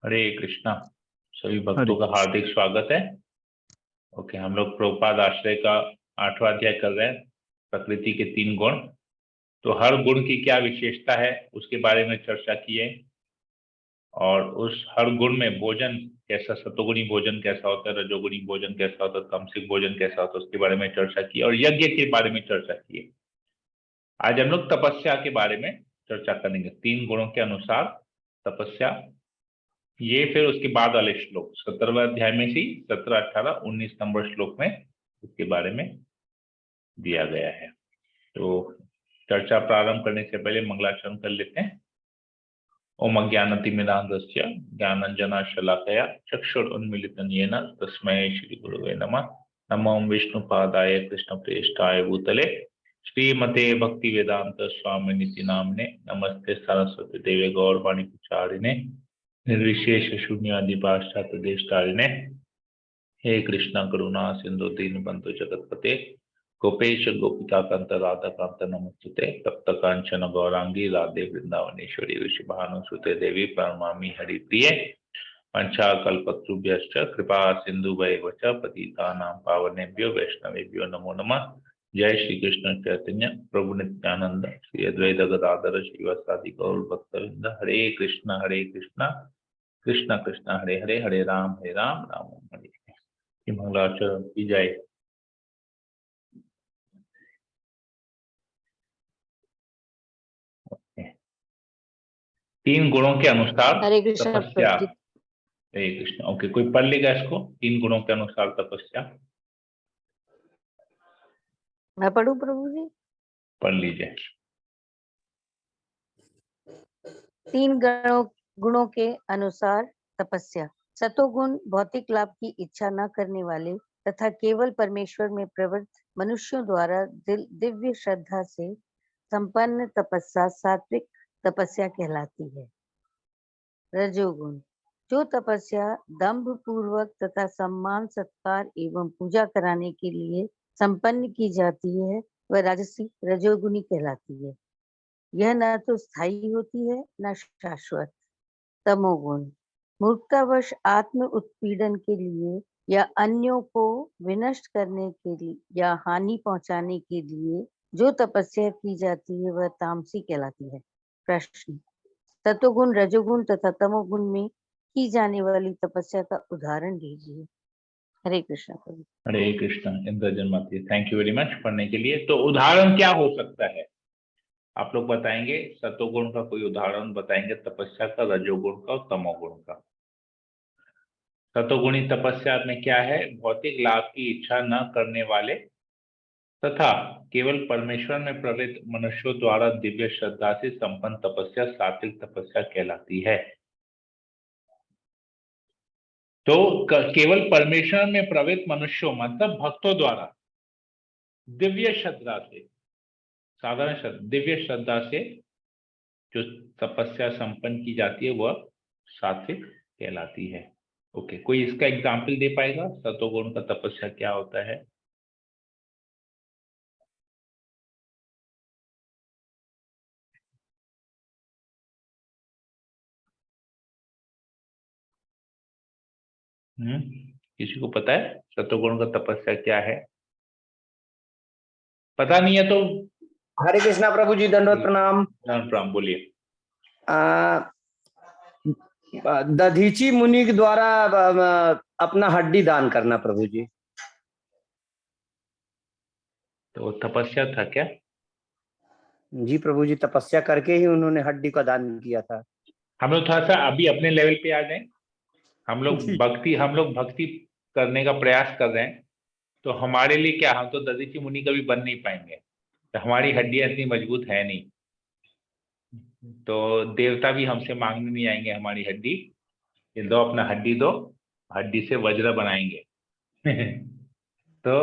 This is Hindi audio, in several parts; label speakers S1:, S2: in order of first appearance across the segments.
S1: हरे कृष्णा। सभी भक्तों
S2: हरे
S1: का हार्दिक स्वागत है। ओके, हम लोग प्रभुपाद आश्रय का 8वां अध्याय कर रहे हैं, प्रकृति के 3 गुण। तो हर गुण की क्या विशेषता है उसके बारे में चर्चा की है, और उस हर गुण में भोजन कैसा, सतोगुणी भोजन कैसा होता है, रजोगुणी भोजन कैसा होता है, तामसिक भोजन कैसा होता है, उसके बारे में चर्चा की, और यज्ञ के बारे में चर्चा की है। आज हम लोग तपस्या के बारे में चर्चा करेंगे। 3 गुणों के अनुसार तपस्या, ये फिर उसके बाद वाले श्लोक 17वें अध्याय में से 17, 18, 19 नंबर श्लोक में इसके बारे में दिया गया है। तो चर्चा प्रारंभ करने से पहले मंगलाचरण कर लेते हैं। ओम अज्ञानतिमिरान्धस्य ज्ञानाञ्जनशलाकया चक्षुरुन्मीलितं येन तस्मै श्री गुरुवे नमः। नमो विष्णुपादाय कृष्णप्रेष्ठाय भूतले श्रीमते भक्ति वेदांत स्वामिनिति नाम्ने। नमस्ते सरस्वती देवे गौरवाणी प्रचारिणे निर्विशेष शून्यादि पाश्चात्य देशतारिणे। हे कृष्णा करुणा सिंधु दीनबंधु जगतपते गोपेश गोपिका कांत राधा कांत नमस्ते। तप्त कांचन गौरांगी राधे वृंदावनेश्वरी ऋषिभानुसुते देवी प्रणमामि हरिप्रिये। पंचाकल्पतरुभ्यश्च कृपा सिन्धुभैव च पतितानां पावनेभ्यो वैष्णवेभ्यो नमो नमः। जय श्री कृष्ण चैतन्य प्रभु नित्यानंद श्री अद्वैत गदाधर श्रीवासादि गौर भक्तवृंद। हरे कृष्ण कृष्ण कृष्ण हरे हरे, हरे राम राम राम हरे हरे। मंगलाचरण की जय। तीन गुणों के अनुसार
S3: हरे कृष्ण
S1: तपस्या।
S3: प्रभु जी।
S1: हरे कृष्ण। ओके, कोई पढ़ लेगा इसको? 3 गुणों के अनुसार तपस्या
S3: मैं पढ़ूं प्रभु जी?
S1: पढ़ लीजिए।
S3: 3 गुणों के अनुसार तपस्या। सतोगुण भौतिक लाभ की इच्छा न करने वाले तथा केवल परमेश्वर में प्रवृत्त मनुष्यों द्वारा दिव्य श्रद्धा से संपन्न तपस्या सात्विक तपस्या कहलाती है। रजोगुण, जो तपस्या दंभ पूर्वक तथा सम्मान सत्कार एवं पूजा कराने के लिए संपन्न की जाती है वह राजसी रजोगुणी कहलाती है। यह न तो स्थायी होती है न शाश्वत। तमोगुण, मूर्खतावश आत्म उत्पीड़न के लिए या अन्यों को विनष्ट करने के लिए या हानि पहुंचाने के लिए जो तपस्या की जाती है वह तामसी कहलाती है। प्रश्न, सतोगुण रजोगुण तथा तमोगुण में की जाने वाली तपस्या का उदाहरण दीजिए। हरे कृष्ण प्रभु।
S1: हरे कृष्ण। इंद्रजन माती, थैंक यू वेरी मच पढ़ने के लिए। तो उदाहरण क्या हो सकता है आप लोग बताएंगे? सतोगुण का कोई उदाहरण बताएंगे तपस्या का, रजोगुण का और तमोगुण का। सतोगुणी तपस्या में क्या है? भौतिक लाभ की इच्छा न करने वाले तथा केवल परमेश्वर में प्रवृत्त मनुष्यों द्वारा दिव्य श्रद्धा से संपन्न तपस्या सात्विक तपस्या कहलाती है। तो केवल परमेश्वर में प्रवृत्त मनुष्यों मतलब भक्तों द्वारा दिव्य श्रद्धा से, साधारण दिव्य श्रद्धा से जो तपस्या संपन्न की जाती है वह सात्विक कहलाती है। ओके, कोई इसका एग्जाम्पल दे पाएगा? सतोगुण का तपस्या क्या होता है? किसी को पता है सतोगुण का तपस्या क्या है? पता नहीं है तो
S4: हरे कृष्णा प्रभु जी, दंडवत प्रणाम।
S1: प्रणाम, बोलिए।
S4: दधीची मुनि के द्वारा अपना हड्डी दान करना प्रभु जी।
S1: तो तपस्या था क्या?
S4: जी प्रभु जी, तपस्या करके ही उन्होंने हड्डी का दान किया था।
S1: हम लोग थोड़ा सा अभी अपने लेवल पे आ जाए। हम लोग भक्ति करने का प्रयास कर रहे हैं। तो हमारे लिए क्या, हम तो दधीची मुनि कभी बन नहीं पाएंगे, तो हमारी हड्डियां इतनी मजबूत है नहीं, तो देवता भी हमसे मांगने नहीं आएंगे हमारी हड्डी। ये दो, अपना हड्डी दो, हड्डी से वज्र बनाएंगे। तो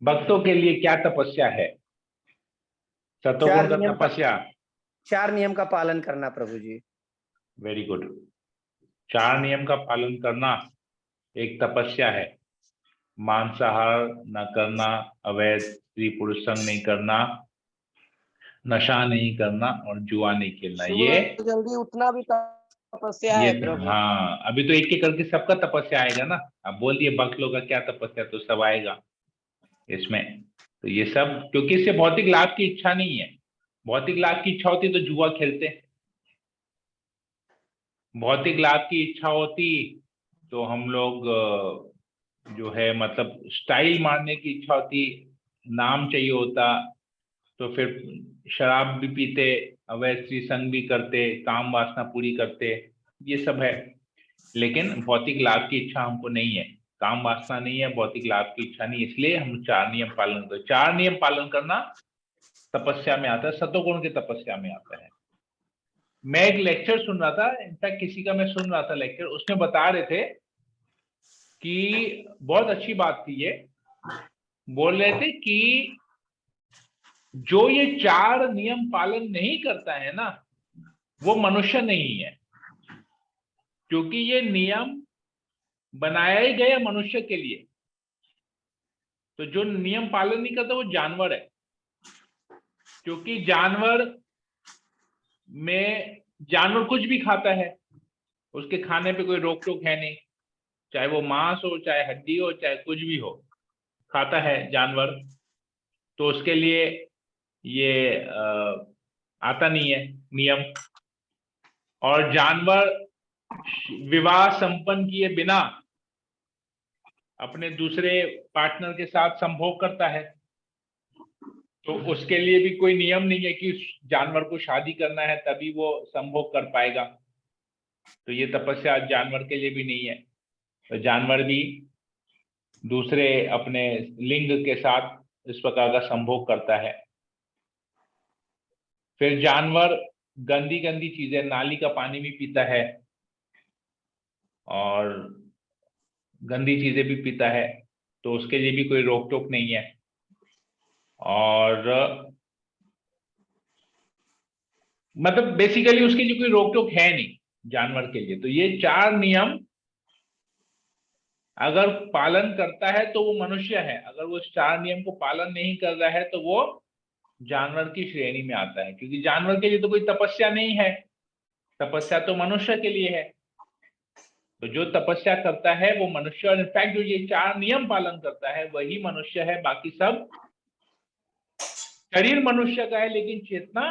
S1: भक्तों के लिए क्या तपस्या है? सतोगुण का तपस्या
S4: 4 नियम का पालन करना प्रभु जी।
S1: Very good. 4 नियम का पालन करना एक तपस्या है। मांसाहार न करना, अवैध स्त्री पुरुष संग नहीं करना, नशा नहीं करना और जुआ नहीं खेलना। ये
S4: जल्दी उठना भी
S2: तपस्या
S1: ये
S2: है प्रभु।
S1: हाँ, अभी तो एक एक करके सबका तपस्या आएगा ना। अब बोल दिए भक्त लोग का क्या तपस्या, तो सब आएगा इसमें। तो ये सब क्योंकि इससे भौतिक लाभ की इच्छा नहीं है। भौतिक लाभ की इच्छा होती तो जुआ खेलते। भौतिक लाभ की इच्छा होती तो हम लोग जो है मतलब स्टाइल मारने की इच्छा होती, नाम चाहिए होता, तो फिर शराब भी पीते, अवैध स्त्री संग भी करते, काम वासना पूरी करते, ये सब है। लेकिन भौतिक लाभ की इच्छा हमको नहीं है, काम वासना नहीं है, भौतिक लाभ की इच्छा नहीं, इसलिए हम 4 नियम पालन करते। 4 नियम पालन करना तपस्या में आता है, सतोगुण की तपस्या में आता है। मैं एक लेक्चर सुन रहा था, इनफैक्ट किसी का मैं सुन रहा था लेक्चर, उसमें बता रहे थे कि बहुत अच्छी बात थी ये, बोल रहे थे कि जो ये 4 नियम पालन नहीं करता है ना, वो मनुष्य नहीं है, क्योंकि ये नियम बनाया ही गया मनुष्य के लिए। तो जो नियम पालन नहीं करता वो जानवर है, क्योंकि जानवर कुछ भी खाता है, उसके खाने पे कोई रोक टोक है नहीं, चाहे वो मांस हो, चाहे हड्डी हो, चाहे कुछ भी हो, खाता है जानवर। तो उसके लिए ये आता नहीं है नियम। और जानवर विवाह संपन्न किए बिना अपने दूसरे पार्टनर के साथ संभोग करता है, तो उसके लिए भी कोई नियम नहीं है कि उस जानवर को शादी करना है तभी वो संभोग कर पाएगा। तो ये तपस्या जानवर के लिए भी नहीं है। तो जानवर भी दूसरे अपने लिंग के साथ इस प्रकार का संभोग करता है। फिर जानवर गंदी गंदी चीजें, नाली का पानी भी पीता है और गंदी चीजें भी पीता है, तो उसके लिए भी कोई रोक टोक नहीं है। और मतलब बेसिकली उसके लिए कोई रोक टोक है नहीं जानवर के लिए। तो ये 4 नियम अगर पालन करता है तो वो मनुष्य है, अगर वो इस 4 नियम को पालन नहीं कर रहा है तो वो जानवर की श्रेणी में आता है, क्योंकि जानवर के लिए तो कोई तपस्या नहीं है, तपस्या तो मनुष्य के लिए है। तो जो तपस्या करता है वो मनुष्य, और इनफैक्ट जो ये 4 नियम पालन करता है वही मनुष्य है। बाकी सब शरीर मनुष्य का है लेकिन चेतना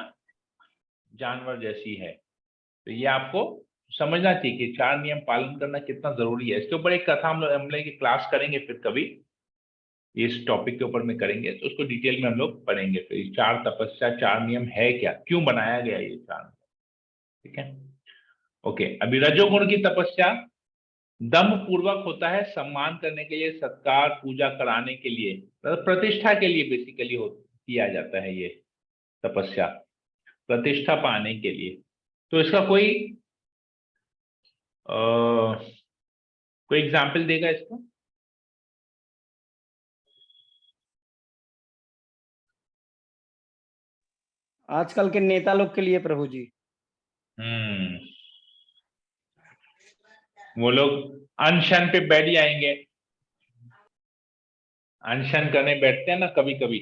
S1: जानवर जैसी है। तो ये आपको समझना चाहिए कि 4 नियम पालन करना कितना जरूरी है। इसके ऊपर एक कथा हम लोग की क्लास करेंगे, फिर कभी इस टॉपिक के ऊपर में करेंगे, तो उसको डिटेल में हम लोग पढ़ेंगे। फिर 4 तपस्या, 4 नियम है क्या, क्यों बनाया गया ये 4, ठीक है। ओके, अभी रजोगुण की तपस्या दम्भ पूर्वक होता है, सम्मान करने के लिए, सत्कार पूजा कराने के लिए, प्रतिष्ठा के लिए बेसिकली किया जाता है ये तपस्या, प्रतिष्ठा पाने के लिए। तो इसका कोई एग्जाम्पल देगा इसका?
S4: आजकल के नेता लोग के लिए प्रभु जी।
S1: वो लोग अनशन पे बैठ जाएंगे, अनशन करने बैठते हैं ना कभी कभी,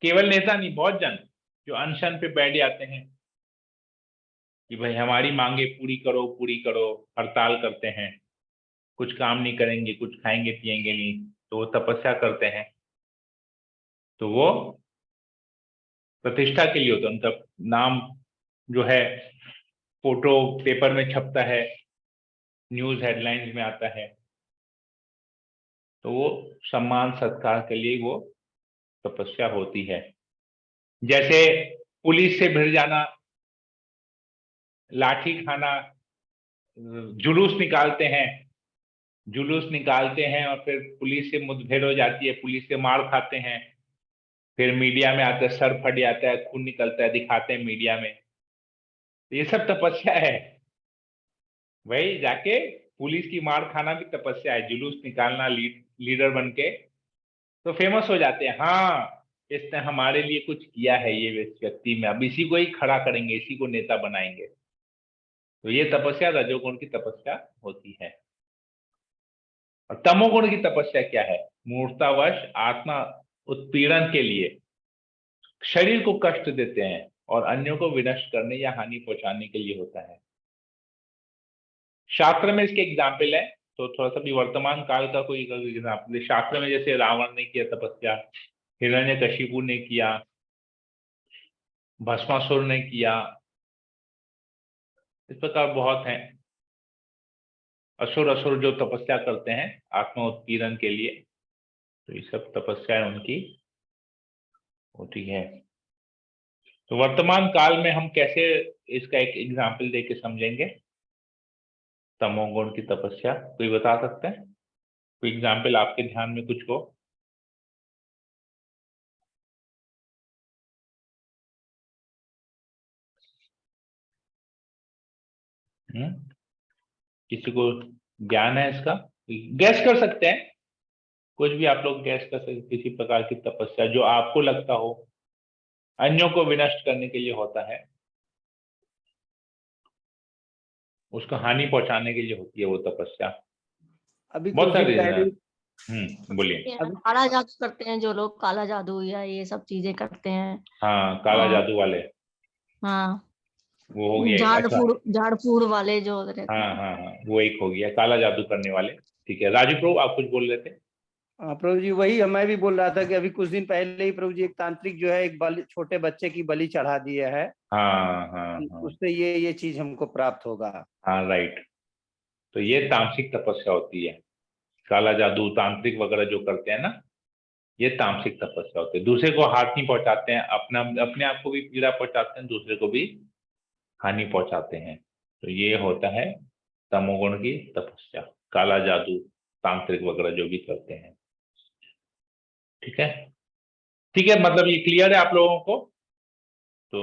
S1: केवल नेता नहीं, बहुत जन जो अनशन पे बैठ जाते हैं कि भाई हमारी मांगे पूरी करो पूरी करो, हड़ताल करते हैं, कुछ काम नहीं करेंगे, कुछ खाएंगे पिएंगे नहीं, तो वो तपस्या करते हैं। तो वो प्रतिष्ठा के लिए होता है, उनका नाम जो है फोटो पेपर में छपता है, न्यूज हेडलाइंस में आता है, तो वो सम्मान सत्कार के लिए वो तपस्या होती है। जैसे पुलिस से भिड़ जाना, लाठी खाना, जुलूस निकालते हैं, जुलूस निकालते हैं और फिर पुलिस से मुठभेड़ हो जाती है, पुलिस से मार खाते हैं, फिर मीडिया में आते सर फट जाता है, खून निकलता है, दिखाते हैं मीडिया में, तो ये सब तपस्या है। वही जाके पुलिस की मार खाना भी तपस्या है, जुलूस निकालना लीडर बन के, तो फेमस हो जाते हैं, हाँ इसने हमारे लिए कुछ किया है ये व्यक्ति में, अब इसी को ही खड़ा करेंगे, इसी को नेता बनाएंगे। तो ये तपस्या रजोगुण की तपस्या होती है। और तमोगुण की तपस्या क्या है? मूर्तावश आत्मा उत्पीड़न के लिए शरीर को कष्ट देते हैं और अन्यों को विनष्ट करने या हानि पहुंचाने के लिए होता है। शास्त्र में इसके एग्जाम्पल है, तो थोड़ा सा भी वर्तमान काल का कोई एग्जाम्पल शास्त्र में, जैसे रावण ने किया तपस्या, हिरण्यकशिपु ने किया, भस्मासुर ने किया, इस प्रकार बहुत हैं असुर असुर जो तपस्या करते हैं आत्मा उत्पीड़न के लिए, तो ये सब तपस्याएं उनकी होती है। तो वर्तमान काल में हम कैसे इसका एक एग्जाम्पल दे के समझेंगे तमोगुण की तपस्या, कोई बता सकते हैं? कोई एग्जाम्पल आपके ध्यान में कुछ हो? किसी को ज्ञान है इसका? गैस कर सकते हैं, कुछ भी आप लोग गैस कर सकते हैं, किसी प्रकार की तपस्या जो आपको लगता हो अन्यों को विनष्ट करने के लिए होता है, उसको हानि पहुंचाने के लिए होती है वो तपस्या।
S4: अभी
S1: बहुत
S4: कुछ दिन
S1: सारे
S4: पहले
S1: बोलिए।
S3: काला जादू करते हैं जो लोग, काला जादू या ये सब चीजें करते हैं।
S1: हाँ, काला जादू वाले,
S3: हाँ,
S1: वो हो गया। अच्छा,
S3: झाड़ फूड़ वाले जो रहते
S1: हाँ
S3: हैं।
S1: हाँ हाँ, वो एक हो गया काला जादू करने वाले। ठीक है, राजू प्रभु आप कुछ बोल रहे थे?
S4: हाँ प्रभु जी, वही मैं भी बोल रहा था कि अभी कुछ दिन पहले ही प्रभु जी एक तांत्रिक जो है एक छोटे बच्चे की बलि चढ़ा दिया है।
S1: हाँ हाँ हाँ
S4: उससे ये चीज हमको प्राप्त होगा।
S1: हाँ, राइट। तो ये तामसिक तपस्या होती है, काला जादू तांत्रिक वगैरह जो करते हैं ना, ये तामसिक तपस्या होती है। दूसरे को हानि पहुंचाते हैं, अपने आप को भी पीड़ा पहुंचाते हैं, दूसरे को भी हानि पहुंचाते हैं, तो ये होता है तमोगुण की तपस्या, काला जादू तांत्रिक वगैरह जो भी करते हैं। ठीक है, ठीक है, मतलब ये क्लियर है आप लोगों को? तो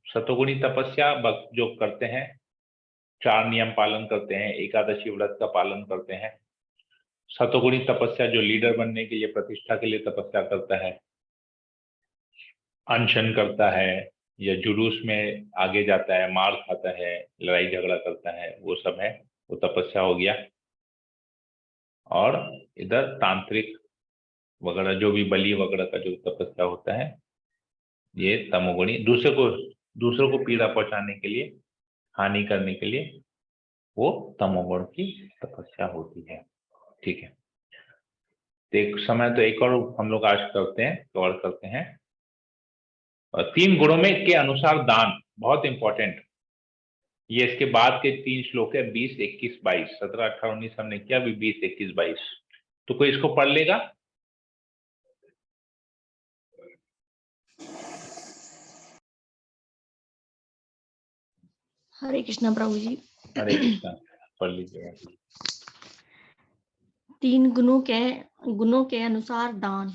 S1: सतोगुणी तपस्या भक्त जो करते हैं, 4 नियम पालन करते हैं, एकादशी व्रत का पालन करते हैं। सतोगुणी तपस्या जो लीडर बनने के लिए, प्रतिष्ठा के लिए तपस्या करता है, अनशन करता है या जुलूस में आगे जाता है, मार खाता है, लड़ाई झगड़ा करता है, वो सब है, वो तपस्या हो गया। और इधर तांत्रिक वगैरह जो भी बलि वगैरह का जो तपस्या होता है, ये तमोगुणी, दूसरों को पीड़ा पहुंचाने के लिए, हानि करने के लिए, वो तमोगुण की तपस्या होती है। ठीक है, तो एक समय तो एक और हम लोग आज करते हैं, कवर करते हैं। और 3 गुणों में के अनुसार दान बहुत इंपॉर्टेंट, ये इसके बाद के 3 श्लोक है, 20, 21, 22, 17, 18, 19 हमने किया, अभी 20, 21, 22, तो कोई इसको पढ़ लेगा?
S3: हरे कृष्णा प्रभु जी।
S1: हरे कृष्णा, पढ़ लीजिएगा।
S3: 3 गुणों के अनुसार दान।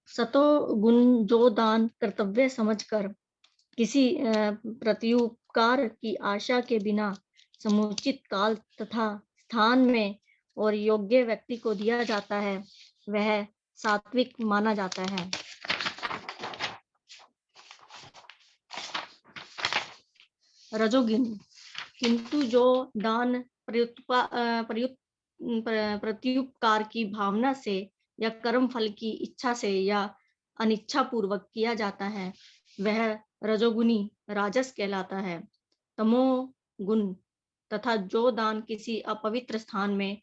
S3: सतो गुण जो दान कर्तव्य समझकर किसी प्रत्युपकार की आशा के बिना समुचित काल तथा स्थान में और योग्य व्यक्ति को दिया जाता है, वह सात्विक माना जाता है। रजोगुणी, किंतु जो दान प्रत्युपकार की भावना से या कर्म फल की इच्छा से या अनिच्छा पूर्वक किया जाता है, वह रजोगुणी राजस कहलाता है। तमोगुण तथा जो दान किसी अपवित्र स्थान में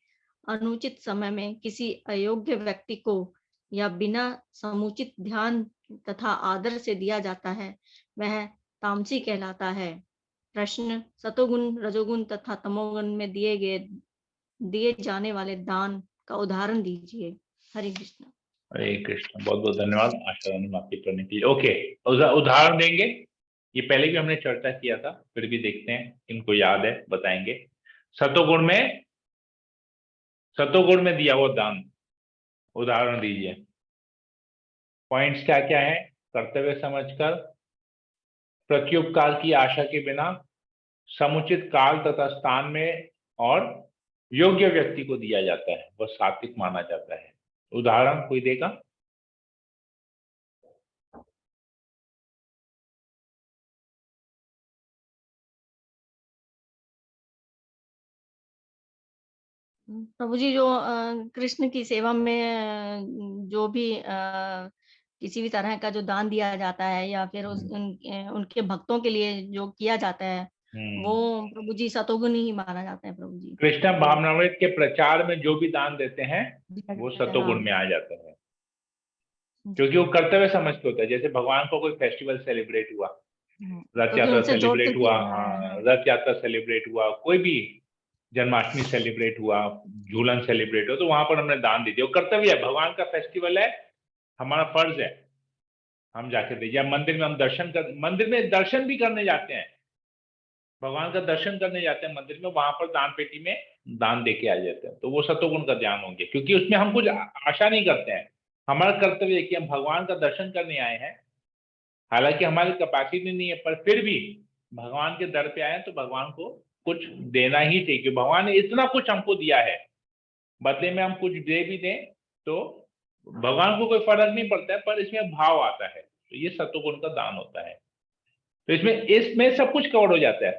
S3: अनुचित समय में किसी अयोग्य व्यक्ति को या बिना समुचित ध्यान तथा आदर से दिया जाता है, वह तामसी कहलाता है। प्रश्न: सतोगुण, रजोगुण तथा तमोगुण में दिए जाने वाले दान का उदाहरण दीजिए। हरे कृष्ण।
S1: हरे कृष्ण, बहुत बहुत धन्यवाद आशा रानी माफी करने के लिए। ओके, उदाहरण देंगे, ये पहले भी हमने चर्चा किया था, फिर भी देखते हैं इनको याद है, बताएंगे। सतोगुण में दिया वो दान, उदाहरण दीजिए। पॉइंट्स क्या क्या है? कर्तव्य समझकर, प्रत्युपकार की आशा के बिना, समुचित काल तथा स्थान में, और योग्य व्यक्ति को दिया जाता है, वह सात्विक माना जाता है। उदाहरण कोई देगा?
S3: प्रभु जी, जो कृष्ण की सेवा में जो भी किसी भी तरह का जो दान दिया जाता है या फिर उनके भक्तों के लिए जो किया जाता है,
S2: वो प्रभु जी सतोगुण ही माना जाता है प्रभु जी।
S1: कृष्ण भावनामृत के प्रचार में जो भी दान देते हैं वो सतोगुण
S2: हाँ।
S1: में आ जाते हैं, क्योंकि वो कर्तव्य समझ के होता है। जैसे भगवान को कोई फेस्टिवल सेलिब्रेट हुआ, रथ
S2: क्योंकि
S1: यात्रा
S2: उनसे जोड़
S1: सेलिब्रेट
S2: के
S1: हुआ,
S2: हाँ,
S1: हाँ रथ यात्रा सेलिब्रेट हुआ, कोई भी जन्माष्टमी सेलिब्रेट हुआ, झूलन सेलिब्रेट हो, तो वहां पर हमने दान दे दिया। वो कर्तव्य है, भगवान का फेस्टिवल है, हमारा फर्ज है हम जाके दे। या मंदिर में हम मंदिर में दर्शन भी करने जाते हैं, भगवान का दर्शन करने जाते हैं मंदिर में, वहां पर दान पेटी में दान दे के आ जाते हैं, तो वो सतोगुण का ध्यान हो गया। क्योंकि उसमें हम कुछ आशा नहीं करते हैं, हमारा कर्तव्य है कि हम भगवान का दर्शन करने आए हैं। हालांकि हमारी कैपेसिटी नहीं है, पर फिर भी भगवान के दर पे आए हैं तो भगवान को कुछ देना ही चाहिए, क्योंकि भगवान ने इतना कुछ हमको दिया है, बदले में हम कुछ दे भी दें तो भगवान को कोई फर्क नहीं पड़ता है, पर इसमें भाव आता है, तो ये सतोगुण का दान होता है। तो इसमें सब कुछ कवर हो जाता है।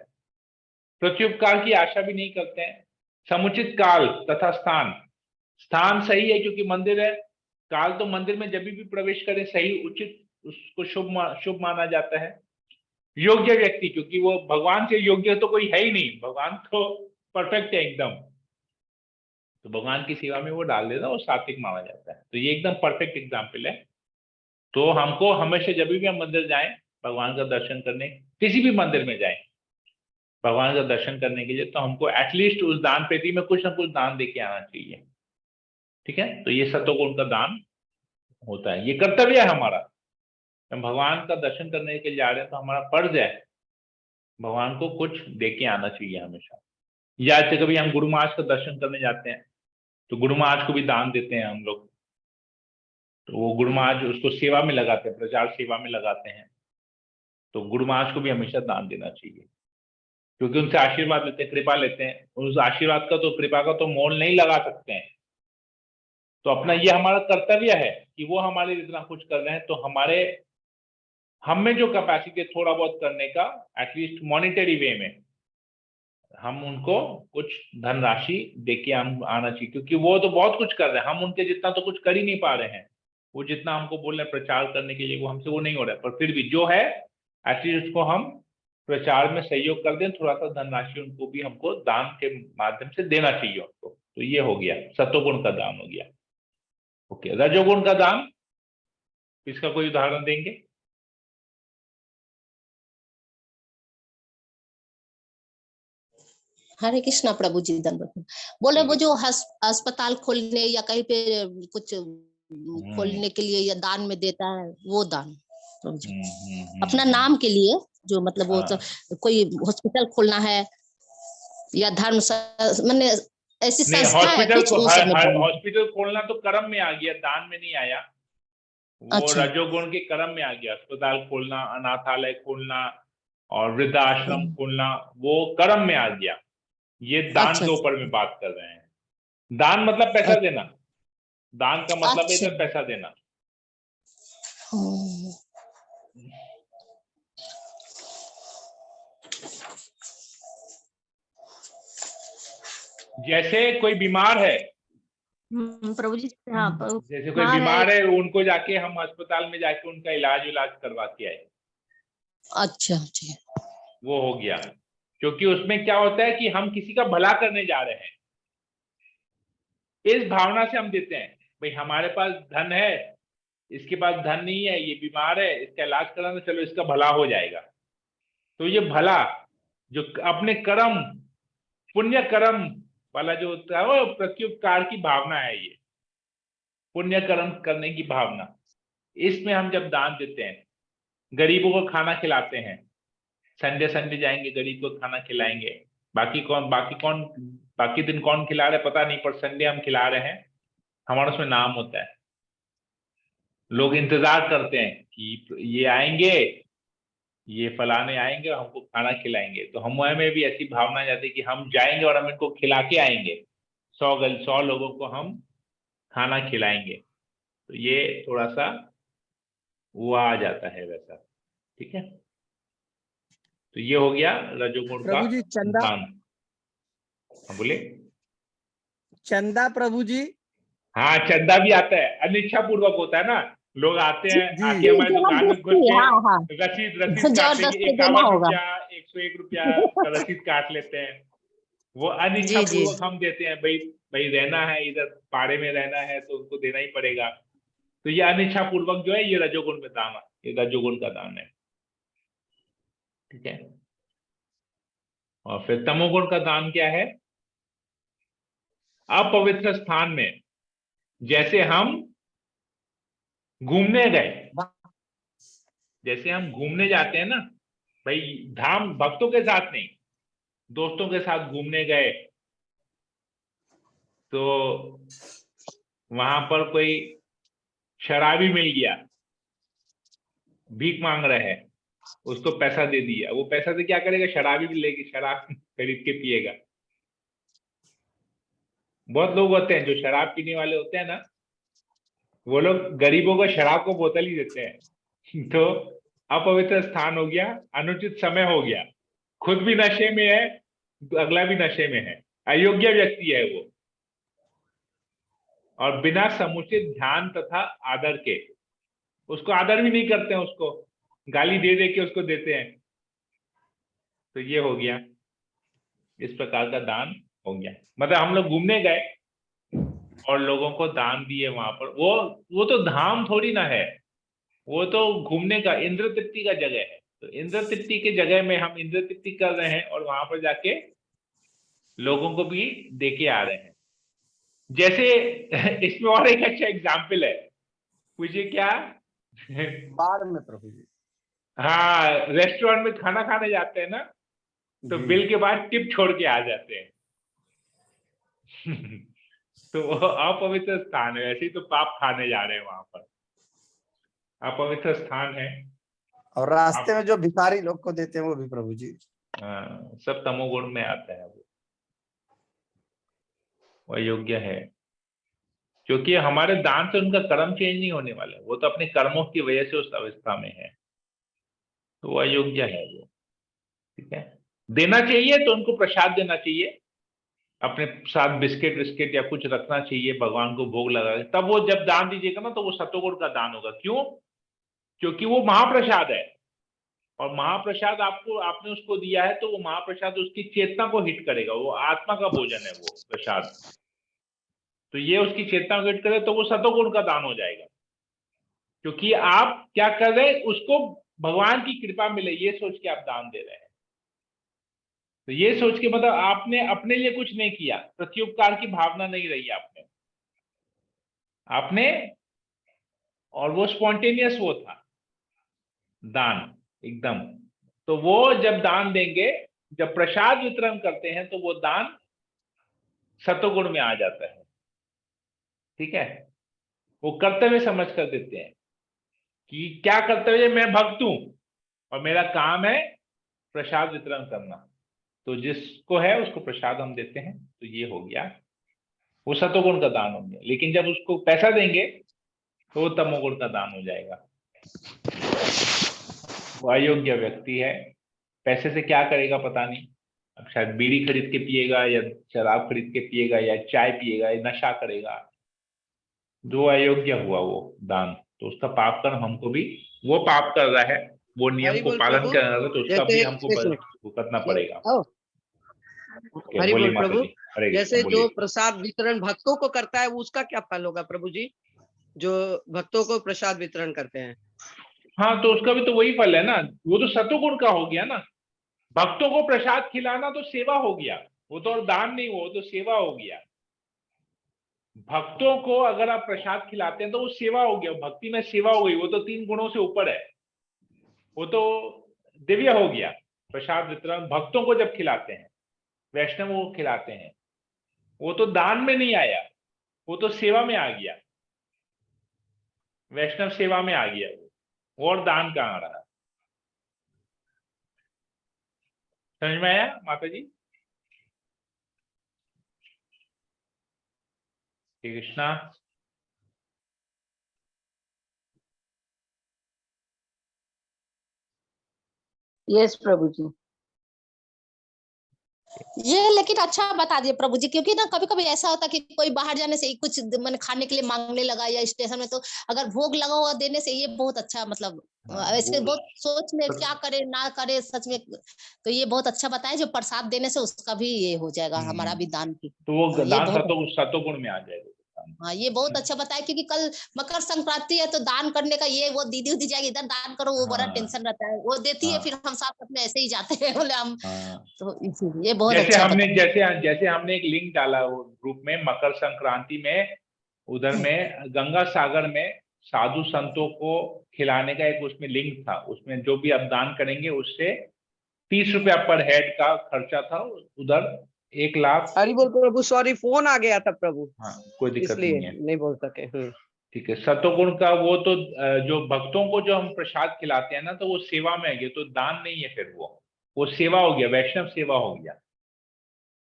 S1: प्रत्युपकार की आशा भी नहीं करते हैं। समुचित काल तथा स्थान, स्थान सही है क्योंकि मंदिर है, काल तो मंदिर में जब भी प्रवेश करें सही उचित, उसको शुभ माना जाता है। योग्य व्यक्ति, क्योंकि वो भगवान से योग्य तो कोई है ही नहीं, भगवान तो परफेक्ट है एकदम, तो भगवान की सेवा में वो डाल देना, वो सात्विक माना जाता है। तो ये एकदम परफेक्ट एग्जाम्पल है। तो हमको हमेशा जब भी हम मंदिर जाएं भगवान का दर्शन करने, किसी भी मंदिर में जाएं भगवान का दर्शन करने के लिए, तो हमको एटलीस्ट उस दान पेटी में कुछ ना कुछ दान दे के आना चाहिए। ठीक है, तो ये सतोगुण का दान होता है, ये कर्तव्य है हमारा। हम भगवान का दर्शन करने के लिए जा रहे हैं तो हमारा फर्ज है भगवान को कुछ दे के आना चाहिए हमेशा। या ऐसे कभी हम गुरु महाराज का दर्शन करने जाते हैं तो गुरु महाराज को भी दान देते हैं हम लोग, तो वो गुरु महाराज उसको सेवा में लगाते हैं, प्रचार सेवा में लगाते हैं, तो गुरु महाराज को भी हमेशा दान देना चाहिए, क्योंकि उनसे आशीर्वाद लेते हैं, कृपा लेते हैं। उस आशीर्वाद का तो, कृपा का तो मोल नहीं लगा सकते हैं। तो अपना ये हमारा कर्तव्य है कि वो हमारे लिए इतना कुछ कर रहे हैं, तो हम में जो कैपेसिटी है थोड़ा बहुत करने का, एटलीस्ट मॉनिटरी वे में हम उनको कुछ धनराशि देके हम आना चाहिए, क्योंकि वो तो बहुत कुछ कर रहे हैं, हम उनके जितना तो कुछ कर ही नहीं पा रहे हैं। वो जितना हमको बोल रहे हैं प्रचार करने के लिए, वो हमसे वो नहीं हो रहा है, पर फिर भी जो है एटलीस्ट उसको हम प्रचार में सहयोग कर दें, थोड़ा सा धनराशि उनको भी हमको दान के माध्यम से देना चाहिए उनको। तो ये हो गया सतोगुण का दान हो गया। ओके, रजोगुण का दान, इसका कोई उदाहरण देंगे?
S5: हरे कृष्णा प्रभु जी दंडवत। बोले वो जो अस्पताल खोलने या कहीं पे कुछ खोलने के लिए या दान में देता है वो दान प्रभु जी, अपना नाम के लिए जो मतलब वो तो कोई हॉस्पिटल खोलना है या धर्म मैंने ऐसी संस्था है कुछ,
S1: हॉस्पिटल खोलना तो कर्म में आ गया, दान में नहीं आया। वो
S5: अच्छा।
S1: रजोगुण के कर्म में आ गया। अस्पताल खोलना, अनाथालय खोलना और वृद्धाश्रम खोलना वो कर्म में आ गया। ये दान
S5: अच्छा,
S1: के ऊपर में बात कर रहे हैं। दान मतलब पैसा देना, दान का मतलब
S5: अच्छा।
S1: है पैसा देना। जैसे कोई बीमार है,
S2: प्रभु जी, हाँ
S1: जैसे कोई बीमार है उनको जाके हम अस्पताल में जाके उनका इलाज करवा के आए,
S5: अच्छा
S1: वो हो गया। क्योंकि उसमें क्या होता है कि हम किसी का भला करने जा रहे हैं, इस भावना से हम देते हैं। भाई हमारे पास धन है, इसके पास धन नहीं है, ये बीमार है, इसका इलाज कराना, चलो इसका भला हो जाएगा। तो ये भला जो अपने कर्म, पुण्य कर्म वाला जो होता है वो प्रत्युपकार की भावना है, ये पुण्य कर्म करने की भावना। इसमें हम जब दान देते हैं, गरीबों को खाना खिलाते हैं, संडे जाएंगे गरीब को खाना खिलाएंगे, बाकी दिन कौन खिला रहे पता नहीं, पर संडे हम खिला रहे हैं, हमारा उसमें नाम होता है। लोग इंतजार करते हैं कि ये आएंगे, ये फलाने आएंगे और हमको खाना खिलाएंगे, तो हमें भी ऐसी भावना जाती है कि हम जाएंगे और हम इनको खिला के आएंगे, 100 लोगों को हम खाना खिलाएंगे। तो ये थोड़ा सा वो आ जाता है वैसा। ठीक है, तो ये हो गया रजोगुण का
S4: प्रभु जी चंदा,
S1: बोले
S4: चंदा प्रभु जी।
S1: हाँ, चंदा भी आता है, अनिच्छा पूर्वक होता है ना, लोग आते हैं, आके हमारी दुकान में घुस के रसीद काटेंगे, 101 रुपया का रसीद काट लेते हैं, वो अनिच्छा
S5: जी, जी।
S1: पूर्वक हम देते हैं, भाई भाई रहना है इधर पाड़े में रहना है तो उनको देना ही पड़ेगा। तो ये अनिच्छा पूर्वक जो है ये रजोगुण में दान है, ये रजोगुण का दान है। ठीक है। और फिर तमोगुण का दान क्या है? अपवित्र स्थान में, जैसे हम घूमने गए, जैसे हम घूमने जाते हैं ना भाई, धाम भक्तों के साथ नहीं, दोस्तों के साथ घूमने गए, तो वहां पर कोई शराबी मिल गया, भीख मांग रहा है, उसको पैसा दे दिया, वो पैसा से क्या करेगा? शराबी भी लेके शराब खरीद के पिएगा। बहुत लोग होते हैं जो शराब पीने वाले होते हैं ना, वो लोग गरीबों को शराब को बोतल ही देते हैं। तो अपवित्र स्थान हो गया, अनुचित समय हो गया, खुद भी नशे में है, अगला भी नशे में है, अयोग्य व्यक्ति है वो, और बिना समुचित ध्यान तथा आदर के, उसको आदर भी नहीं करते हैं, उसको गाली दे दे के उसको देते हैं, तो ये हो गया, इस प्रकार का दान हो गया। मतलब हम लोग घूमने गए और लोगों को दान दिए वहां पर, वो तो धाम थोड़ी ना है, वो तो घूमने का इंद्र तृप्ति का जगह है। तो इंद्र तृप्ति के जगह में हम इंद्र तृप्ति कर रहे हैं और वहां पर जाके लोगों को भी देके आ रहे हैं। जैसे इसमें और एक अच्छा एग्जाम्पल है, पूछिए क्या?
S4: बाढ़ में प्रभु जी।
S1: हाँ, रेस्टोरेंट में खाना खाने जाते हैं ना, तो
S4: जी।
S1: बिल के बाद टिप छोड़ के आ जाते हैं। तो वो अपवित्र स्थान है, ऐसे ही तो पाप खाने जा रहे हैं वहां पर, अपवित्र स्थान है।
S4: और रास्ते में जो भिखारी लोग को देते हैं वो भी प्रभु जी।
S1: सब तमोगुण में आता है, वो अयोग्य है, क्योंकि हमारे दान से उनका कर्म चेंज नहीं होने वाला, वो तो अपने कर्मों की वजह से उस अवस्था में है, तो वो अयोग्य है वो। ठीक है। देना चाहिए तो उनको प्रसाद देना चाहिए, अपने साथ बिस्किट विस्किट या कुछ रखना चाहिए, भगवान को भोग लगा, तब वो जब दान दीजिएगा ना तो वो सतोगुण का दान होगा। क्यों? क्योंकि वो महाप्रसाद है, और महाप्रसाद आपने उसको दिया है, तो वो महाप्रसाद उसकी चेतना को हिट करेगा, वो आत्मा का भोजन है वो प्रसाद, तो ये उसकी चेतना को हिट करे तो वो सतोगुण का दान हो जाएगा। क्योंकि आप क्या कर रहे हैं, उसको भगवान की कृपा मिले ये सोच के आप दान दे रहे हैं। तो ये सोच के मतलब आपने अपने लिए कुछ नहीं किया, प्रत्युपकार की भावना नहीं रही आपने, और वो स्पॉन्टेनियस वो था दान एकदम। तो वो जब दान देंगे, जब प्रसाद वितरण करते हैं, तो वो दान सतोगुण में आ जाता है। ठीक है। वो कर्तव्य समझ कर देते हैं कि क्या कर्तव्य, मैं भक्त हूं और मेरा काम है प्रसाद वितरण करना, तो जिसको है उसको प्रसाद हम देते हैं, तो ये हो गया, वो सतोगुण का दान हो गया। लेकिन जब उसको पैसा देंगे तो वो तमोगुण का दान हो जाएगा। वो अयोग्य व्यक्ति है, पैसे से क्या करेगा पता नहीं, अब शायद बीड़ी खरीद के पिएगा, या शराब खरीद के पिएगा, या चाय पिएगा, या नशा करेगा, जो अयोग्य हुआ वो दान, तो उसका पाप कर्म हमको भी, वो पाप कर रहा है, वो नियम को पालन कर रहा है, तो उसका भी हमको करना पड़ेगा।
S6: हरि
S1: बोलिए
S6: बोल
S1: माता
S6: प्रभु।
S1: जी, हरे
S6: जैसे
S1: कृष्ण,
S6: जो
S1: बोलिए।
S6: प्रसाद वितरण भक्तों को करता है, वो उसका क्या फल होगा प्रभु जी, जो भक्तों को प्रसाद वितरण करते हैं?
S1: हाँ, तो उसका भी तो वही फल है ना, वो तो सतोगुण का हो गया ना। भक्तों को प्रसाद खिलाना तो सेवा हो गया, वो तो और दान नहीं, वो तो सेवा हो गया। भक्तों को अगर आप प्रसाद खिलाते हैं तो वो सेवा हो गया, भक्ति में सेवा हो गई, वो तो 3 गुणों से ऊपर है, वो तो दिव्य हो गया। प्रसाद वितरण भक्तों को जब खिलाते हैं, वैष्णव को खिलाते हैं, वो तो दान में नहीं आया, वो तो सेवा में आ गया, वैष्णव सेवा में आ गया वो, और दान कहाँ रहा? समझ में आया माता जी? श्री कृष्णा।
S3: यस प्रभु जी।
S5: ये लेकिन अच्छा बता दिए प्रभु जी, क्योंकि ना कभी कभी ऐसा होता है कि कोई बाहर जाने से कुछ मैंने खाने के लिए मांगने लगा, या स्टेशन में, तो अगर भोग लगा हुआ देने से ये बहुत अच्छा मतलब ऐसे
S1: वो
S5: बहुत सोच में क्या करे ना करे सच में, तो ये बहुत अच्छा बताया जो प्रसाद देने से उसका भी ये हो जाएगा, हमारा भी दान की।
S1: तो वो
S5: हाँ, ये
S1: दान
S5: बहुत
S1: सतोगुण में आ जाएगा।
S5: हाँ ये बहुत अच्छा बताया, क्योंकि कल मकर संक्रांति है तो दान करने का ये वो दीदी उदी जाएगी इधर दान करो, वो बड़ा
S1: हाँ,
S5: टेंशन रहता है, वो देती है
S1: हाँ,
S5: फिर हम साथ में ऐसे ही जाते हैं बोले हम,
S1: हाँ।
S5: तो इसीलिए ये बहुत
S1: जैसे
S5: अच्छा
S1: हमने
S5: बताया।
S1: जैसे हमने एक लिंक डाला वो ग्रुप में, मकर संक्रांति में उधर में गंगा सागर में साधु संतों को खिलाने का एक उसमें लिंक था, उसमें जो भी आप दान करेंगे उससे 30 रुपया पर हेड का खर्चा था, उधर 1 लाख।
S6: हरि बोल प्रभु, सॉरी फोन आ गया था प्रभु,
S1: हाँ, कोई दिक्कत
S6: इसलिए
S1: नहीं है,
S6: नहीं बोल सके।
S1: ठीक है। सतोगुण का वो तो जो भक्तों को जो हम प्रसाद खिलाते हैं ना, तो वो सेवा में है, ये तो दान नहीं है, फिर वो सेवा हो गया, वैष्णव सेवा हो गया,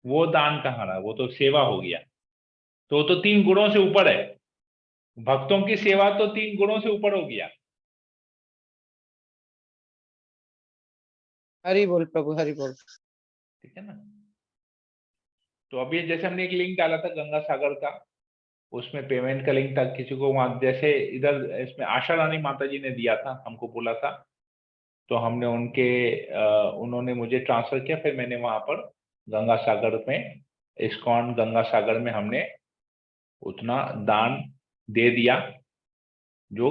S1: वो दान कहाँ रहा, वो तो सेवा हो गया। तो वो तो 3 गुणों से ऊपर है, भक्तों की सेवा तो 3 गुणों से ऊपर हो गया।
S6: हरि बोल प्रभु, हरि बोल।
S1: ठीक है ना। तो अभी जैसे हमने एक लिंक डाला था गंगा सागर का, उसमें पेमेंट का लिंक था, किसी को वहां जैसे इधर इसमें आशा रानी माता जी ने दिया था, हमको बोला था, तो हमने उन्होंने मुझे ट्रांसफर किया, फिर मैंने वहां पर गंगा सागर में, इस्कॉन गंगा सागर में हमने उतना दान दे दिया, जो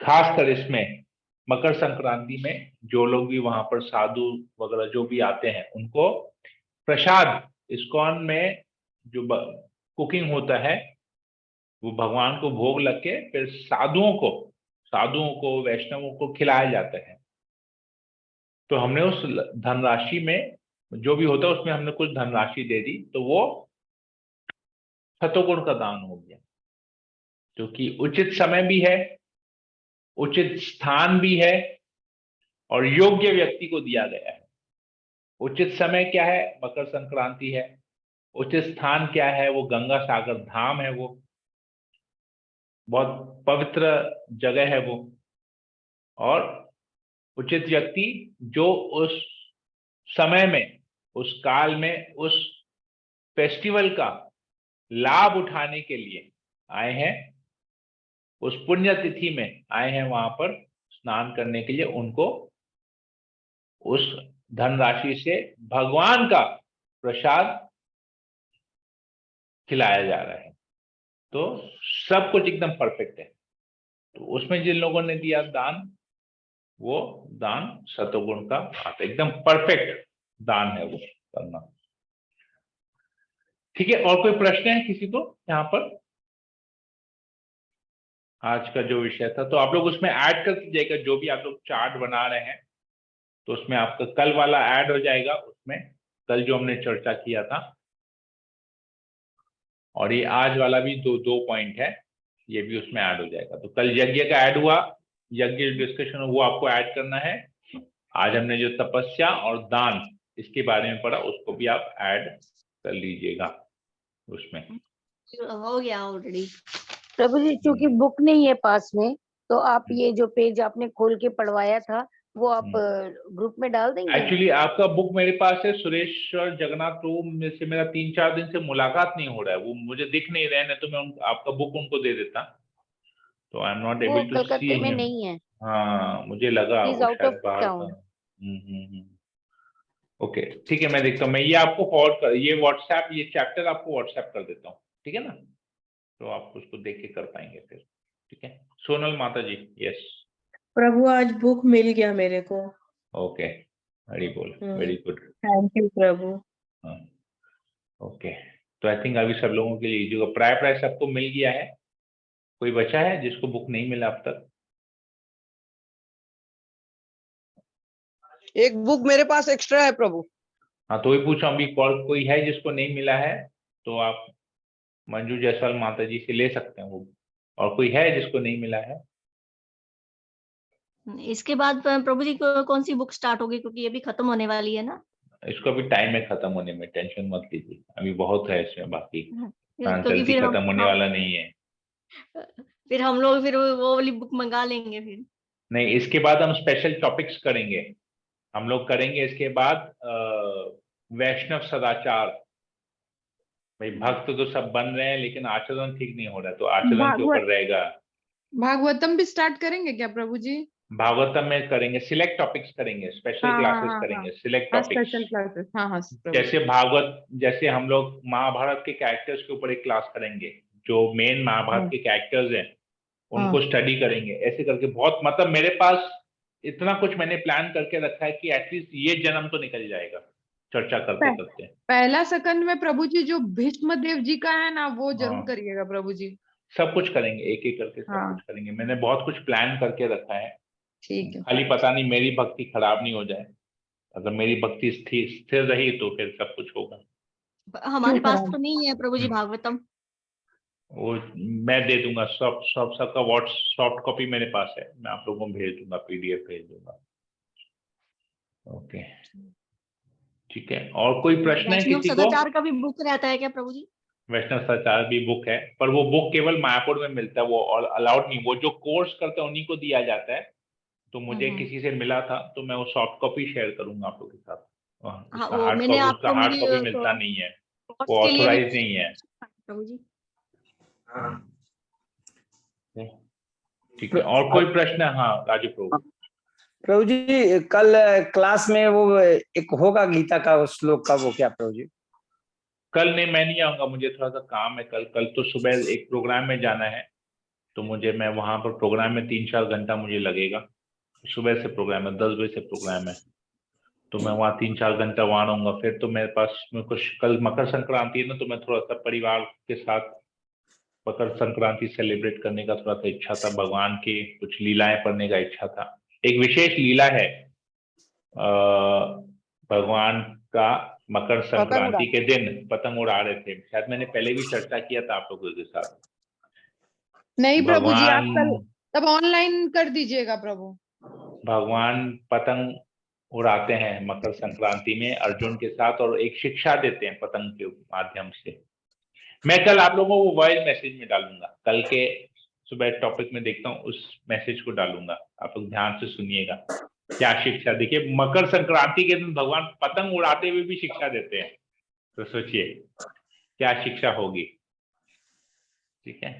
S1: खास कर इसमें मकर संक्रांति में जो लोग भी वहां पर साधु वगैरह जो भी आते हैं उनको प्रसाद इस्कॉन में जो कुकिंग होता है वो भगवान को भोग लग के फिर साधुओं को वैष्णवों को खिलाया जाता है। तो हमने उस धनराशि में जो भी होता है उसमें हमने कुछ धनराशि दे दी, तो वो सतोगुण का दान हो गया, क्योंकि उचित समय भी है, उचित स्थान भी है और योग्य व्यक्ति को दिया गया है। उचित समय क्या है, मकर संक्रांति है। उचित स्थान क्या है, वो गंगा सागर धाम है, वो बहुत पवित्र जगह है वो। और उचित व्यक्ति जो उस समय में, उस काल में, उस फेस्टिवल का लाभ उठाने के लिए आए हैं, उस पुण्य तिथि में आए हैं वहां पर स्नान करने के लिए, उनको उस धनराशि से भगवान का प्रसाद खिलाया जा रहा है। तो सब कुछ एकदम परफेक्ट है। तो उसमें जिन लोगों ने दिया दान, वो दान सतोगुण का आता, एकदम परफेक्ट दान है वो करना। ठीक है, और कोई प्रश्न है किसी को यहाँ पर? आज का जो विषय था तो आप लोग उसमें ऐड कर दीजिएगा, जो भी आप लोग चार्ट बना रहे हैं तो उसमें आपका कल वाला ऐड हो जाएगा, उसमें कल जो हमने चर्चा किया था, और ये आज वाला भी दो पॉइंट है, ये भी उसमें ऐड हो जाएगा। तो कल यज्ञ का ऐड हुआ, यज्ञ डिस्कशन वो आपको ऐड करना है। आज हमने जो तपस्या और दान इसके बारे में पढ़ा, उसको भी आप ऐड कर लीजिएगा उसमें।
S2: हो गया ऑलरेडी।
S3: प्रभु जी, चूंकि बुक नहीं है पास में, तो आप ये जो पेज आपने खोल के पढ़वाया था वो आप ग्रुप में डाल देंगे?
S1: एक्चुअली आपका बुक मेरे पास है, सुरेश्वर जगन्नाथ प्रभु में से मेरा 3-4 दिन से मुलाकात नहीं हो रहा है, वो मुझे दिख नहीं रहे, तो मैं आपका बुक उनको दे देता, तो आई एम नॉट
S3: वो
S1: एबल टू सी
S3: कलकत्ते में
S1: हिम।
S3: नहीं है।
S1: हाँ, मुझे लगा
S3: He is
S1: वो
S3: out
S1: शायद
S3: of
S1: बाहर
S3: town.
S1: था। ओके, ठीक है, मैं देखता हूँ, मैं ये आपको फॉरवर्ड कर, ये व्हाट्सएप, ये चैप्टर आपको व्हाट्सएप कर देता हूँ, ठीक है ना, तो आप उसको देख के कर पाएंगे फिर। ठीक है, सोनल माता जी। यस
S7: प्रभु, आज बुक मिल गया मेरे को।
S1: ओके, हरि बोल, very good,
S7: thank you Prabhu.
S1: Okay, तो आई थिंक अभी सब लोगों के लिए जो प्राय सबको मिल गया है। कोई बचा है जिसको बुक नहीं मिला अब तक?
S6: एक बुक मेरे पास एक्स्ट्रा है प्रभु।
S1: हाँ, तो वही पूछा अभी, कोई है जिसको नहीं मिला है तो आप मंजू जायसवाल माता जी से ले सकते हैं वो, और कोई है जिसको नहीं मिला है?
S2: इसके बाद प्रभु जी कौन सी बुक स्टार्ट होगी, क्योंकि ये भी खत्म होने वाली है ना?
S1: इसको अभी टाइम है खत्म होने में, टेंशन मत लीजिए, अभी बहुत है इसमें बाकी,
S2: क्योंकि फिर
S1: खत्म होने वाला नहीं है।
S2: फिर हम लोग फिर वो वाली बुक मंगा लेंगे फिर।
S1: नहीं, इसके बाद हम स्पेशल टॉपिक्स करेंगे, हम लोग करेंगे इसके बाद वैष्णव सदाचार। भाई भक्त तो सब बन रहे हैं लेकिन आचरण ठीक नहीं हो रहा है, तो आचरण के ऊपर रहेगा।
S8: भागवतम भी स्टार्ट करेंगे क्या प्रभु जी?
S1: भागवतम में करेंगे, सिलेक्ट टॉपिक्स करेंगे, स्पेशल
S8: हाँ,
S1: क्लासेस
S8: हाँ,
S1: करेंगे,
S8: हाँ,
S1: सिलेक्ट
S8: हाँ,
S1: टॉपिक्स।
S8: स्पेशल क्लासेस, हाँ प्रभु।
S1: जैसे भागवत, जैसे हम लोग महाभारत के कैरेक्टर्स के ऊपर एक क्लास करेंगे, जो मेन महाभारत
S8: हाँ,
S1: के कैरेक्टर्स हैं उनको
S8: हाँ।
S1: स्टडी करेंगे, ऐसे करके बहुत, मतलब मेरे पास इतना कुछ मैंने प्लान करके रखा है कि एटलीस्ट ये जन्म तो निकल जाएगा चर्चा करते करते।
S8: पहला सेकंड में प्रभु जी जो भीष्म देव जी का है ना, वो जरूर
S1: हाँ।
S8: करिएगा प्रभु जी।
S1: सब कुछ करेंगे, एक एक करके सब
S8: हाँ।
S1: कुछ करेंगे। मैंने बहुत कुछ प्लान करके रखा है।
S8: ठीक है।
S1: खाली पता नहीं मेरी भक्ति खराब नहीं हो जाए। अगर मेरी भक्ति स्थिर रही तो फिर सब कुछ होगा।
S2: हमारे पास
S8: खराब?
S2: तो नहीं है प्रभु जी भागवतम।
S1: वो मैं दे दूंगा, सबका सॉफ्ट कॉपी मेरे पास है, मैं आप लोगों को भेज दूंगा, PDF भेज दूंगा। ओके, ठीक है। और कोई प्रश्न है
S2: वैष्णव
S1: किसी को?
S2: सदाचार का भी बुक रहता है क्या प्रभु जी?
S1: वैष्णव सदाचार भी बुक है, पर वो बुक केवल मायापुर में मिलता है, वो और अलाउड नहीं। वो जो कोर्स करते हैं उन्हीं को दिया जाता है। तो मुझे किसी से मिला था तो मैं वो सॉफ्ट कॉपी शेयर करूंगा आप लोगों के साथ।
S2: हाँ,
S1: उसका
S2: वो
S1: हार्ड
S2: मैंने
S1: कॉपी, उसका
S2: आपको
S1: हार्ड
S2: मेरी
S1: कॉपी मिलता नहीं है,
S2: कोर्स
S1: वो
S2: के लिए भी
S1: ऑथोराइज नहीं है
S2: प्रभु जी।
S1: ठीक है। और कोई प्रश्न है? हाँ राजू प्रभु।
S4: प्रभु जी कल क्लास में वो एक होगा गीता का श्लोक का, वो क्या प्रभु जी?
S1: कल नहीं, मैं नहीं आऊंगा, मुझे थोड़ा सा काम है कल तो सुबह एक प्रोग्राम में जाना है, तो मैं वहां पर प्रोग्राम में 3-4 घंटा मुझे लगेगा। सुबह से प्रोग्राम है, 10 बजे से प्रोग्राम है, तो मैं वहाँ 3-4 घंटा वहां रहूंगा। फिर तो मेरे पास में कुछ, कल मकर संक्रांति है ना, तो मैं थोड़ा सा परिवार के साथ मकर संक्रांति सेलिब्रेट करने का थोड़ा सा इच्छा था। भगवान की कुछ लीलाएं पढ़ने का इच्छा था। एक विशेष लीला है भगवान का, मकर संक्रांति के दिन पतंग उड़ा रहे थे। शायद मैंने पहले भी चर्चा किया था आप लोगों के साथ।
S8: नहीं प्रभु जी, आप कल
S1: भगवान
S8: तब ऑनलाइन कर दीजिएगा प्रभु।
S1: भगवान पतंग उड़ाते हैं मकर संक्रांति में अर्जुन के साथ, और एक शिक्षा देते हैं पतंग के माध्यम से। मैं कल आप लोगों को वॉइस मैसेज में डालूंगा, कल के सुबह टॉपिक में देखता हूँ, उस मैसेज को डालूंगा, आप लोग ध्यान से सुनिएगा क्या शिक्षा। देखिए, मकर संक्रांति के दिन भगवान पतंग उड़ाते हुए भी शिक्षा देते हैं, तो सोचिए क्या शिक्षा होगी। ठीक है,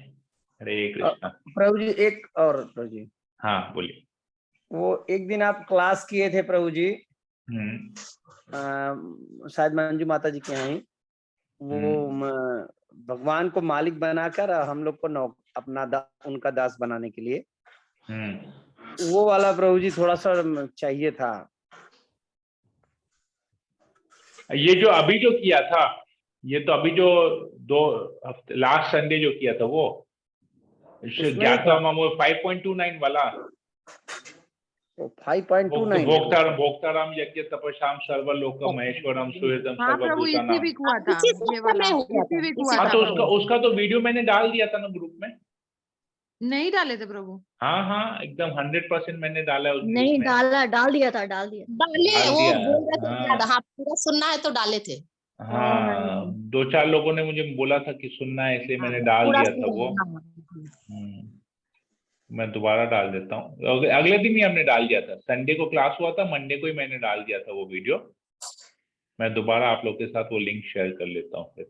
S1: हरे कृष्णा।
S4: प्रभु जी एक और प्रभु जी।
S1: हाँ बोलिए।
S4: वो एक दिन आप क्लास किए थे प्रभु जी,
S1: हम्म।
S4: शायद मंजू माता जी के यहाँ ही, वो भगवान को मालिक बनाकर हम लोग को अपना उनका दास बनाने के लिए, वो वाला प्रभु जी थोड़ा सा चाहिए था।
S1: ये जो अभी जो किया था, ये तो अभी जो 2 हफ्ते लास्ट संडे जो किया था वो ज्ञातवाम 5.29 वाला,
S4: 5.29
S1: भोक्ताराम यज्ञ तपस्याम सर्वलोक महेश्वरम सुहृदम
S8: हाँ प्रभु, इसी
S1: सर्वभूतानाम।
S8: वीक हुआ था
S5: इसी
S8: ये वाला,
S5: में हुआ
S8: इसी
S5: था,
S8: वीक हुआ
S1: हाँ,
S8: था
S1: तो
S8: प्रभु।
S1: उसका तो वीडियो मैंने डाल दिया था ना ग्रुप में।
S8: नहीं डाले थे प्रभु?
S1: हाँ हाँ, एकदम 100% मैंने डाला है उस ग्रुप
S2: नहीं
S1: में।
S2: डाल दिया था।
S5: डाले,
S1: डाल
S5: वो
S1: दिया।
S5: बोल रहे थे
S1: हाँ।
S5: हाँ पूरा सुनना है तो डाले थे।
S1: हाँ, 2-4 लोगों ने मुझे बोला था कि सुनना है, इसलिए मैंने डाल
S5: पूरा
S1: दिया था
S5: सुनना
S1: वो।
S5: है, हाँ।
S1: मैं दोबारा डाल देता हूँ। अगले दिन ही हमने डाल दिया था, संडे को क्लास हुआ था, मंडे को ही मैंने डाल दिया था वो वीडियो। मैं दोबारा आप लोग के साथ वो लिंक शेयर कर लेता हूँ फिर।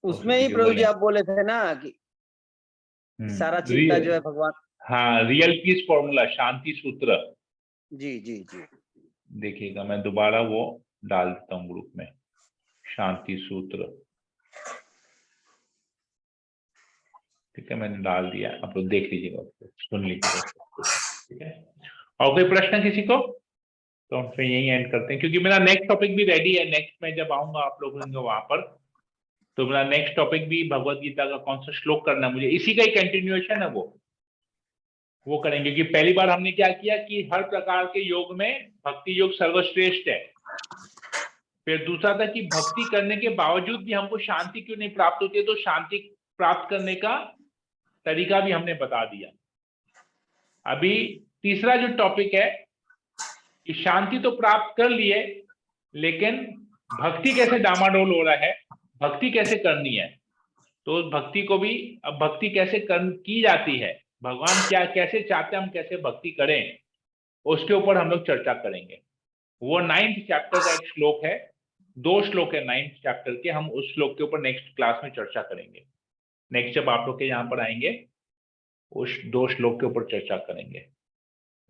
S4: उसमें ही प्रभु जी आप बोले थे ना कि सारा चिंता जो है भगवान।
S1: हाँ, रियल पीस फॉर्मूला, शांति सूत्र।
S4: जी जी जी,
S1: देखिएगा, मैं दोबारा वो डाल देता हूँ ग्रुप में, शांति सूत्र। ठीक है, मैंने डाल दिया, आप लोग देख लीजिएगा, उसको सुन लीजिएगा। ठीक है, और कोई प्रश्न किसी को? तो हम फिर यही एंड करते हैं, क्योंकि मेरा नेक्स्ट टॉपिक भी रेडी है। नेक्स्ट में जब आऊंगा आप लोग होंगे वहां पर, तो मेरा नेक्स्ट टॉपिक भी भगवत गीता का कौन सा श्लोक करना है मुझे, इसी का ही कंटिन्यूएशन है वो करेंगे। क्योंकि पहली बार हमने क्या किया कि हर प्रकार के योग में भक्ति योग सर्वश्रेष्ठ है। फिर दूसरा था कि भक्ति करने के बावजूद भी हमको शांति क्यों नहीं प्राप्त होती है, तो शांति प्राप्त करने का तरीका भी हमने बता दिया। अभी तीसरा जो टॉपिक है कि शांति तो प्राप्त कर लिए, लेकिन भक्ति कैसे डामाडोल हो रहा है, भक्ति कैसे करनी है, तो उस भक्ति को भी, अब भक्ति कैसे की जाती है, भगवान क्या कैसे चाहते हैं हम कैसे भक्ति करें, उसके ऊपर हम लोग चर्चा करेंगे। वो 9th चैप्टर का एक श्लोक है, 2 श्लोक है 9th चैप्टर के, हम उस श्लोक के ऊपर नेक्स्ट क्लास में चर्चा करेंगे। नेक्स्ट जब आप लोग के यहाँ पर आएंगे उस 2 श्लोक के ऊपर चर्चा करेंगे।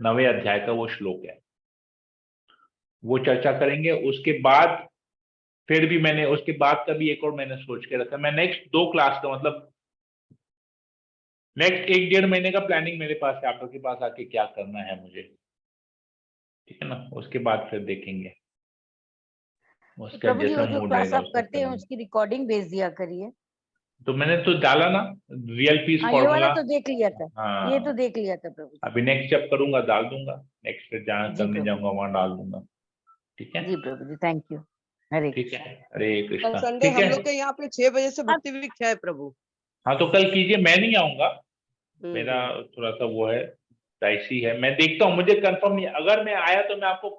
S1: 9वें अध्याय का वो श्लोक है, वो चर्चा करेंगे। उसके बाद फिर भी मैंने उसके बाद का भी एक और मैंने सोच के रखा, मैं नेक्स्ट 2 क्लास का मतलब नेक्स्ट 1-1.5 महीने का प्लानिंग मेरे पास है, आप लोग के पास आके क्या करना है मुझे, ठीक है ना। उसके बाद फिर देखेंगे उसका
S3: प्रभु जी
S1: जैसा
S3: वो जो
S1: मूड
S3: क्लास
S1: रहेगा
S3: आप
S1: उसका
S3: करते हैं
S1: करेंगे।
S3: उसकी रिकॉर्डिंग भेज दिया करिए।
S1: तो मैंने तो डाला ना रियल पीस
S3: हाँ ये वाला
S1: फॉर्मूला।
S3: तो देख लिया था,
S1: हाँ
S3: ये तो देख लिया था प्रभु जी।
S1: अभी नेक्स्ट जब करूंगा डाल दूंगा, नेक्स्ट फिर जहाँ
S3: जी
S1: करने
S3: प्रभु
S1: जाऊंगा वहां डाल दूंगा, ठीक है।
S3: जी प्रभु जी, थैंक यू। हरे
S1: ठीक है,
S3: कृष्ण।
S1: हरे
S6: कल
S1: कृष्णा,
S6: संडे
S1: ठीक
S6: हम
S1: है।
S6: लोग के यहाँ पे 6 बजे से भक्ति वृक्ष है प्रभु।
S1: हाँ तो कल कीजिए, मैं नहीं आऊंगा, मेरा
S6: हम्म।
S1: थोड़ा सा वो है डाइसी है, मैं देखता हूँ, मुझे कंफर्म नहीं, अगर मैं आया तो मैं आपको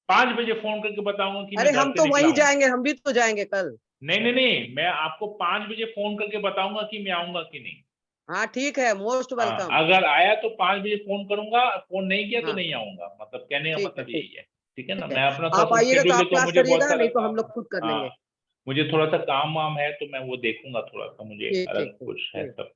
S1: 5 बजे फोन करके बताऊंगा कि
S6: अरे
S1: मैं घर
S6: हम
S1: से
S6: तो
S1: निकला
S6: वहीं
S1: हूँ।
S6: जाएंगे, हम भी तो जाएंगे कल।
S1: नहीं नहीं नहीं, मैं आपको 5 बजे फोन करके बताऊंगा कि मैं आऊंगा कि नहीं।
S6: हाँ ठीक है, मोस्ट
S1: हाँ,
S6: वेलकम।
S1: अगर आया तो 5 बजे फोन करूंगा, फोन नहीं किया तो
S6: हाँ
S1: नहीं आऊंगा, मतलब कहने का
S6: ठीक है,
S1: मतलब
S6: ठीक
S1: यही है, ठीक है ना।
S6: है।
S1: मैं अपना थोड़ा
S6: आप
S1: सा
S6: आइएगा तो
S1: शेड्यूल
S6: आप
S1: देखता हूँ,
S6: क्लास
S1: मुझे बहुत
S6: करिएगा,
S1: सारा
S6: नहीं तो हम
S1: काम,
S6: लोग खुद कर
S1: हाँ
S6: लेंगे।
S1: मुझे थोड़ा सा काम वाम है तो मैं वो देखूंगा, थोड़ा सा मुझे
S6: ठीक
S1: अलग
S6: ठीक ठीक
S1: कुछ है
S6: ठीक।
S1: सब, ठीक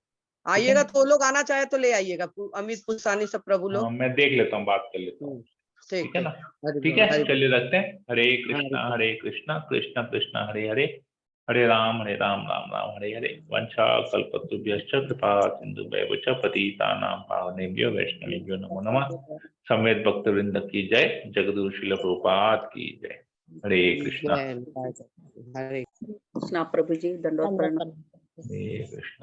S1: है
S6: आइएगा
S1: ना।
S6: तो लोग आना चाहे तो ले आइएगा, अमित पुष्टानी सब प्रभु
S1: हाँ
S6: लोग।
S1: मैं देख लेता हूँ, बात कर लेता हूँ,
S6: ठीक
S1: ठीक है ना।
S6: ठीक। हरि
S1: ठीक
S6: बोल,
S1: है,
S6: हरि बोल।
S1: चलिए रखते हैं। हरे
S6: हरि
S1: कृष्णा कृष्णा कृष्णा हरे हरे, हरे राम राम राम हरे हरे। वंशा कल्पतरुभ्यश्च कृपा सिंधुभ्येव च पतितानां पावनेभ्यो वैष्णवेभ्यो नमो नमः। समेत भक्तवृंद की जय, जगद्गुरु श्रील प्रभुपाद की जय। हरे कृष्णा,
S6: जय हरे।
S7: कृष्णा प्रभु जी, दंडवत प्रणाम।
S1: हरे कृष्णा।